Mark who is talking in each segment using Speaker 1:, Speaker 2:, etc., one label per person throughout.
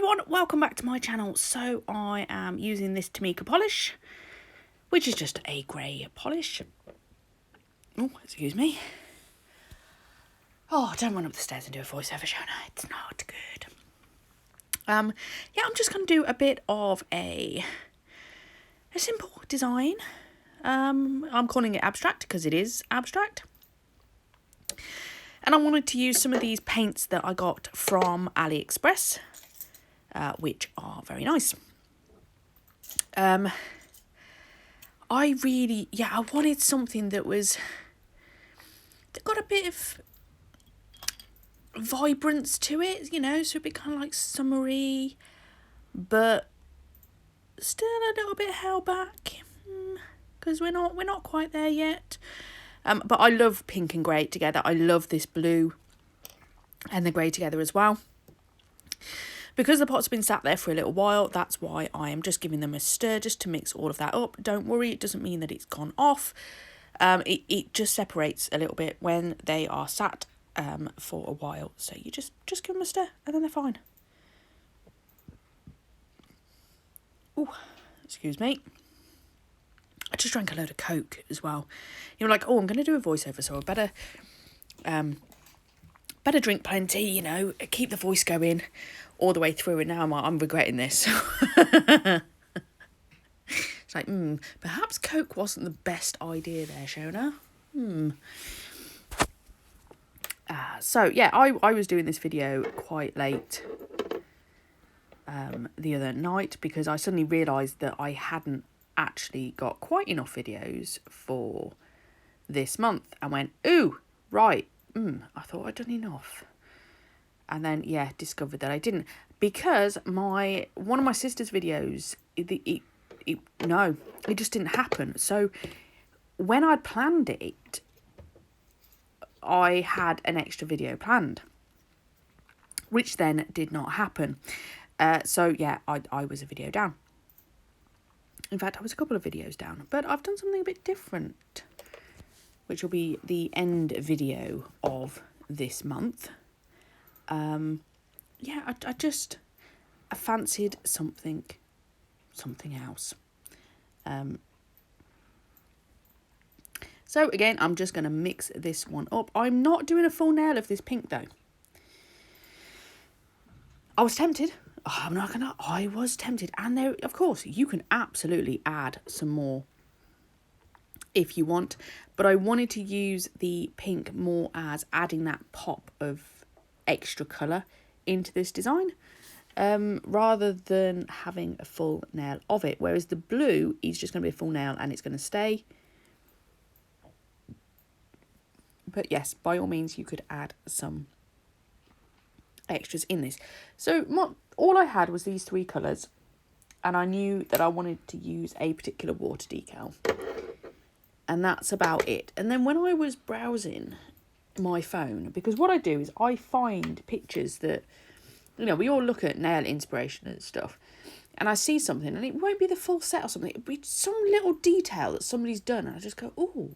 Speaker 1: everyone, welcome back to my channel. So I am using this Tamika polish, which is just a grey polish. Oh, excuse me. Oh, don't run up the stairs and do a voiceover, Shona. It's not good. Yeah, I'm just going to do a bit of a simple design. I'm calling it abstract because it is abstract. And I wanted to use some of these paints that I got from AliExpress, which are very nice. I wanted something that got a bit of vibrance to it, you know, so it'd be kind of like summery, but still a little bit held back, because we're not quite there yet. But I love pink and grey together. I love this blue and the grey together as well. Because the pot's been sat there for a little while, that's why I am just giving them a stir just to mix all of that up. Don't worry, it doesn't mean that it's gone off. It just separates a little bit when they are sat for a while. So you just give them a stir and then they're fine. Oh, excuse me. I just drank a load of Coke as well. You know, like, oh, I'm going to do a voiceover, so I better drink plenty, you know, keep the voice going all the way through. And now I'm regretting this. It's like, perhaps Coke wasn't the best idea there, Shona. So, yeah, I was doing this video quite late the other night because I suddenly realised that I hadn't actually got quite enough videos for this month. I went, ooh, right, I thought I'd done enough. And then, yeah, discovered that I didn't. Because one of my sister's videos, it just didn't happen. So when I'd planned it, I had an extra video planned, which then did not happen. So yeah, I was a video down. In fact, I was a couple of videos down, but I've done something a bit different, which will be the end video of this month. Yeah, I fancied something else. So again, I'm just going to mix this one up. I'm not doing a full nail of this pink though. I was tempted. Oh, I'm not gonna. I was tempted, and there, of course, you can absolutely add some more if you want. But I wanted to use the pink more as adding that pop of extra colour into this design, rather than having a full nail of it. Whereas the blue is just going to be a full nail and it's going to stay. But yes, by all means, you could add some extras in this. So all I had was these three colours, and I knew that I wanted to use a particular water decal, and that's about it. And then when I was browsing my phone, because what I do is I find pictures that, you know, we all look at nail inspiration and stuff, and I see something and it won't be the full set or something, it'll be some little detail that somebody's done, and I just go, oh,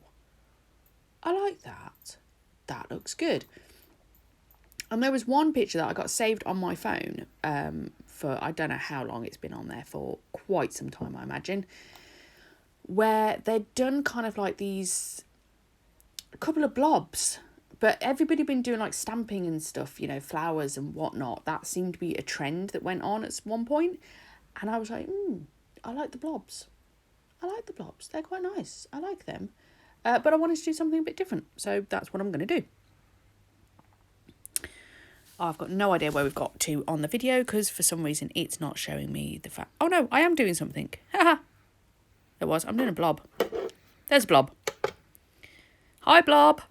Speaker 1: I like that looks good. And there was one picture that I got saved on my phone for, I don't know how long it's been on there for, quite some time, I imagine, where they'd done kind of like these, a couple of blobs, but everybody been doing like stamping and stuff, you know, flowers and whatnot. That seemed to be a trend that went on at one point. And I was like, I like the blobs. They're quite nice. I like them. But I wanted to do something a bit different. So that's what I'm going to do. I've got no idea where we've got to on the video because for some reason it's not showing me the fact. Oh no, I am doing something. Haha. There was. I'm doing a blob. There's a blob. Hi, blob.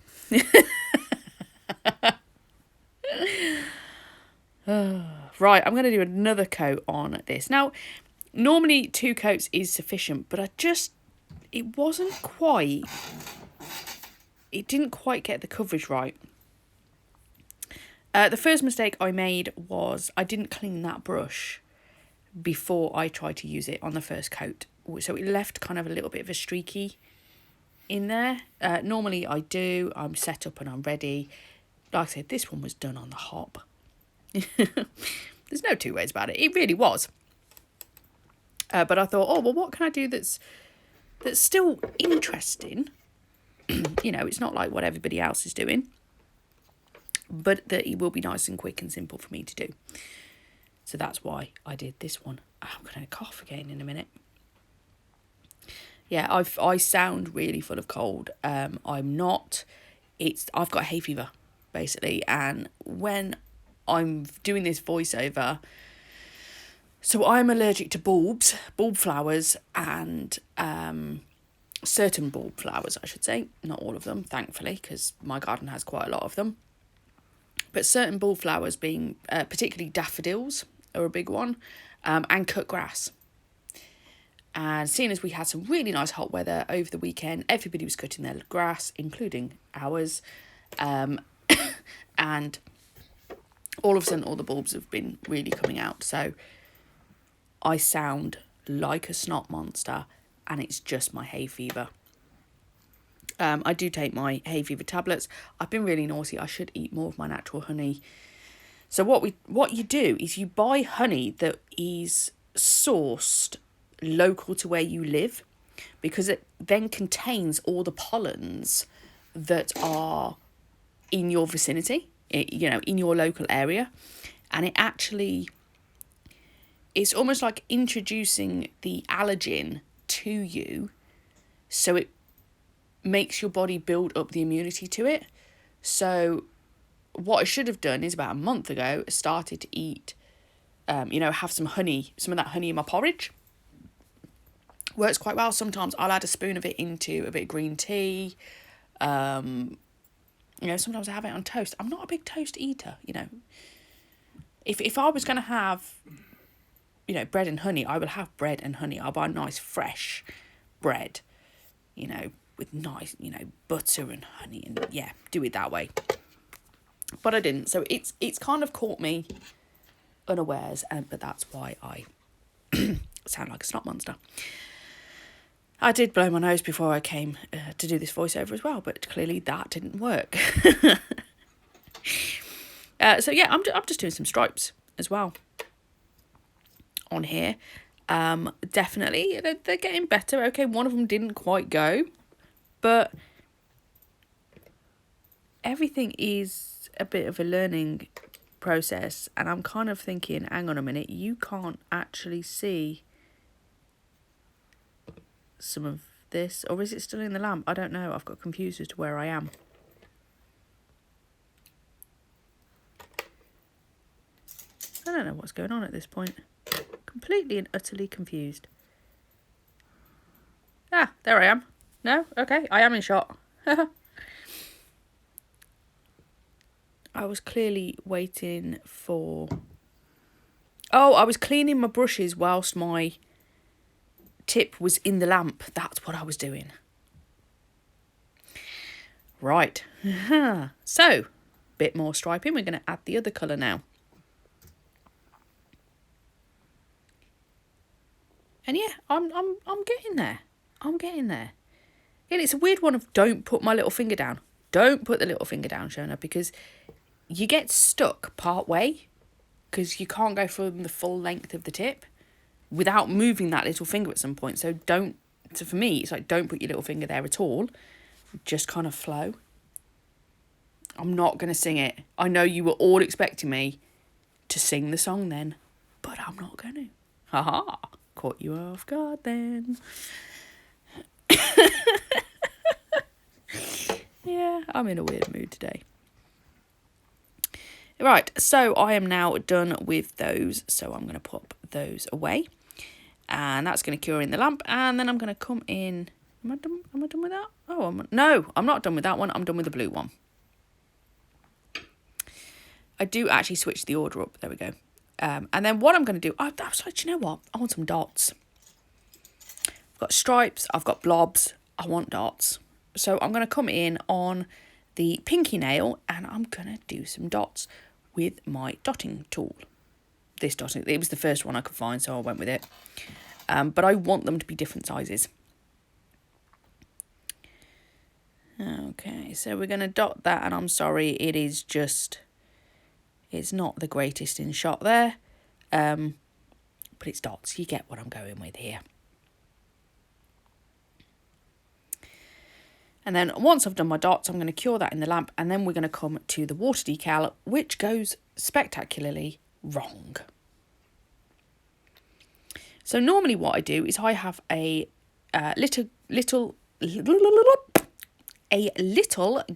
Speaker 1: Right, I'm going to do another coat on this. Now, normally 2 coats is sufficient, but it didn't quite get the coverage right. The first mistake I made was I didn't clean that brush before I tried to use it on the first coat. So it left kind of a little bit of a streaky in there. Normally I do. I'm set up and I'm ready. Like I said, this one was done on the hop. There's no two ways about it. It really was. But I thought, oh, well, what can I do that's still interesting? You know, it's not like what everybody else is doing, but that it will be nice and quick and simple for me to do. So that's why I did this one. I'm going to cough again in a minute. Yeah, I sound really full of cold. I'm not. I've got hay fever, basically. And when I'm doing this voiceover, so I'm allergic to bulb flowers, and certain bulb flowers, I should say. Not all of them, thankfully, because my garden has quite a lot of them. But certain bulb flowers, being particularly daffodils, are a big one, and cut grass. And seeing as we had some really nice hot weather over the weekend, everybody was cutting their grass, including ours. And all of a sudden, all the bulbs have been really coming out. So I sound like a snot monster, and it's just my hay fever. I do take my hay fever tablets. I've been really naughty. I should eat more of my natural honey. So what you do is you buy honey that is sourced local to where you live, because it then contains all the pollens that are in your vicinity, in your local area. And it's almost like introducing the allergen to you, so it makes your body build up the immunity to it. So what I should have done is about a month ago, started to eat, have some of that honey in my porridge. Works quite well. Sometimes I'll add a spoon of it into a bit of green tea. Sometimes I have it on toast. I'm not a big toast eater, If I was going to have, bread and honey, I will have bread and honey. I'll buy nice fresh bread, with nice, butter and honey, and yeah, do it that way. But I didn't. So it's kind of caught me unawares, but that's why I sound like a snot monster. I did blow my nose before I came to do this voiceover as well, but clearly that didn't work. So yeah, I'm just doing some stripes as well on here. Definitely, they're getting better. Okay, one of them didn't quite go, but everything is a bit of a learning process, and I'm kind of thinking, hang on a minute, you can't actually see some of this, or is it still in the lamp? I don't know. I've got confused as to where I am. I don't know what's going on at this point. Completely and utterly confused. Ah, there I am. No? Okay, I am in shot. I was clearly waiting for... Oh, I was cleaning my brushes whilst my tip was in the lamp. That's what I was doing. Right. So, bit more striping. We're going to add the other colour now. And yeah, I'm getting there. I'm getting there. Again, it's a weird one of don't put my little finger down. Don't put the little finger down, Shona, because you get stuck part way, because you can't go from the full length of the tip without moving that little finger at some point. So for me, it's like, don't put your little finger there at all. Just kind of flow. I'm not going to sing it. I know you were all expecting me to sing the song then, but I'm not going to. Haha, caught you off guard then. Yeah, I'm in a weird mood today. Right, so I am now done with those. So I'm going to pop those away. And that's going to cure in the lamp. And then I'm going to come in. Am I done with that? Oh, no, I'm not done with that one. I'm done with the blue one. I do actually switch the order up. There we go. And then what I'm going to do, I was like, you know what? I want some dots. I've got stripes. I've got blobs. I want dots. So I'm going to come in on the pinky nail and I'm going to do some dots with my dotting tool. It was the first one I could find, so I went with it. But I want them to be different sizes. Okay, so we're going to dot that, and I'm sorry, it's not the greatest in shot there. but it's dots. You get what I'm going with here. And then once I've done my dots, I'm going to cure that in the lamp, and then we're going to come to the water decal, which goes spectacularly wrong. So normally what I do is I have a little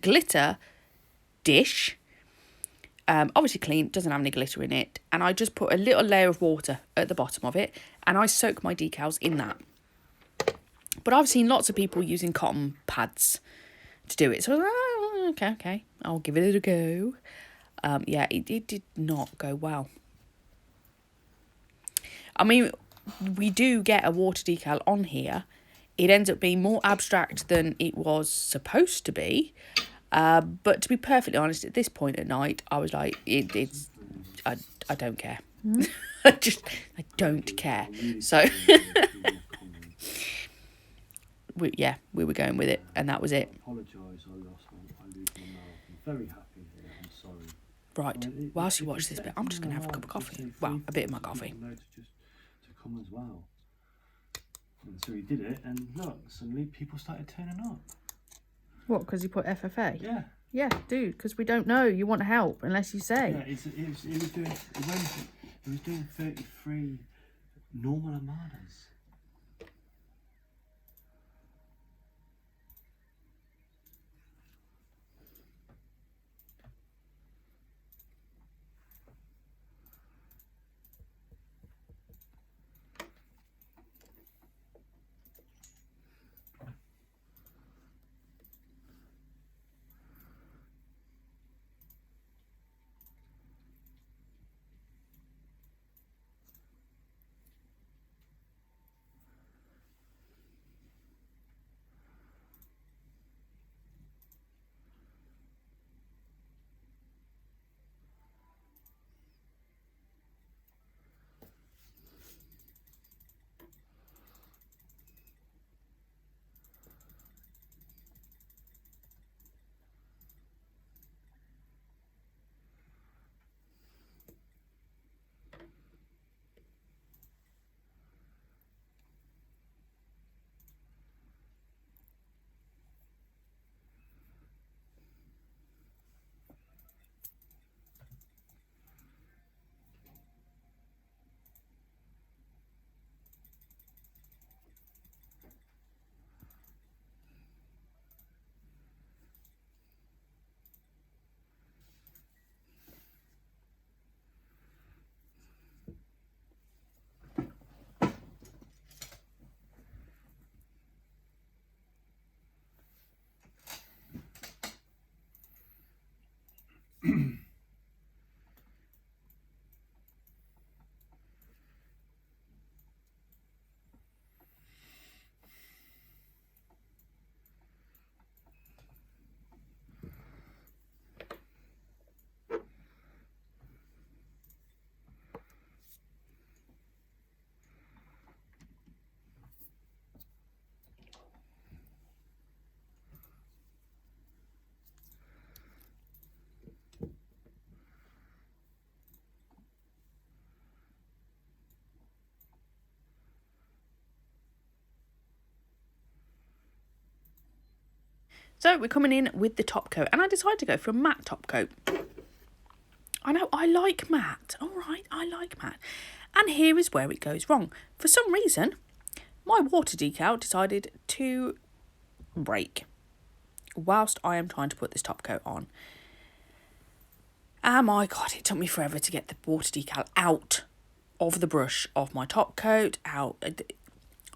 Speaker 1: glitter dish, obviously clean, doesn't have any glitter in it, and I just put a little layer of water at the bottom of it, and I soak my decals in that. But I've seen lots of people using cotton pads to do it. So I was like, oh, okay, I'll give it a go. Yeah, it did not go well. I mean, we do get a water decal on here. It ends up being more abstract than it was supposed to be. But to be perfectly honest, at this point at night, I was like, I don't care. I don't care. So... we were going with it, and that was it.
Speaker 2: I apologise, I lose my mouth. I'm very happy here, I'm sorry.
Speaker 1: Right, whilst you watch this bit, I'm just going to have a cup of coffee. Well, a bit of my coffee.
Speaker 2: To come as well. And so he did it, and look, suddenly people started turning up.
Speaker 1: What, because you put FFA?
Speaker 2: Yeah.
Speaker 1: Yeah, dude, because we don't know. You want help unless you say.
Speaker 2: Yeah, it was doing 33 normal armadas.
Speaker 1: So we're coming in with the top coat, and I decided to go for a matte top coat. I know, I like matte. All right, I like matte. And here is where it goes wrong. For some reason, my water decal decided to break whilst I am trying to put this top coat on. And my God, it took me forever to get the water decal out of the brush of my top coat, out.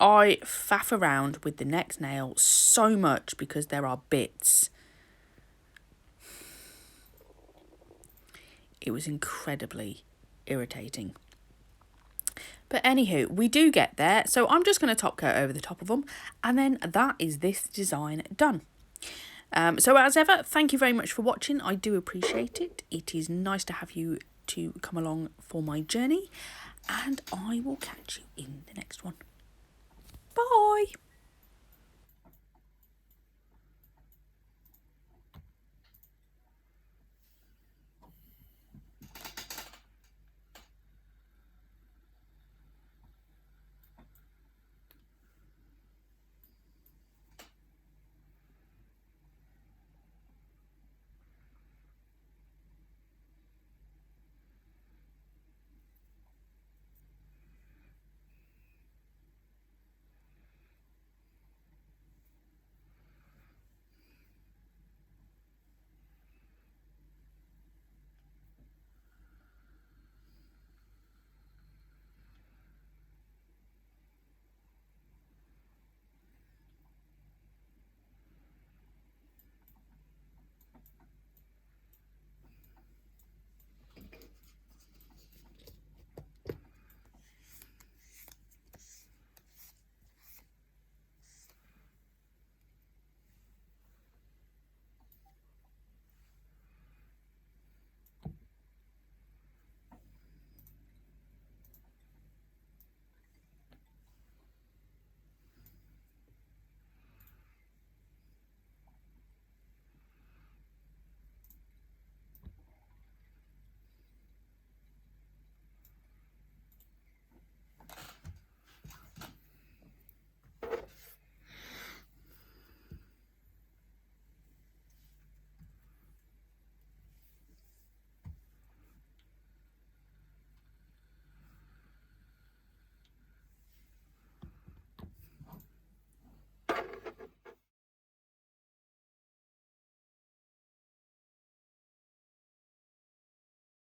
Speaker 1: I faff around with the next nail so much because there are bits. It was incredibly irritating. But anywho, we do get there. So I'm just going to top coat over the top of them. And then that is this design done. So as ever, thank you very much for watching. I do appreciate it. It is nice to have you to come along for my journey. And I will catch you in the next one. Bye.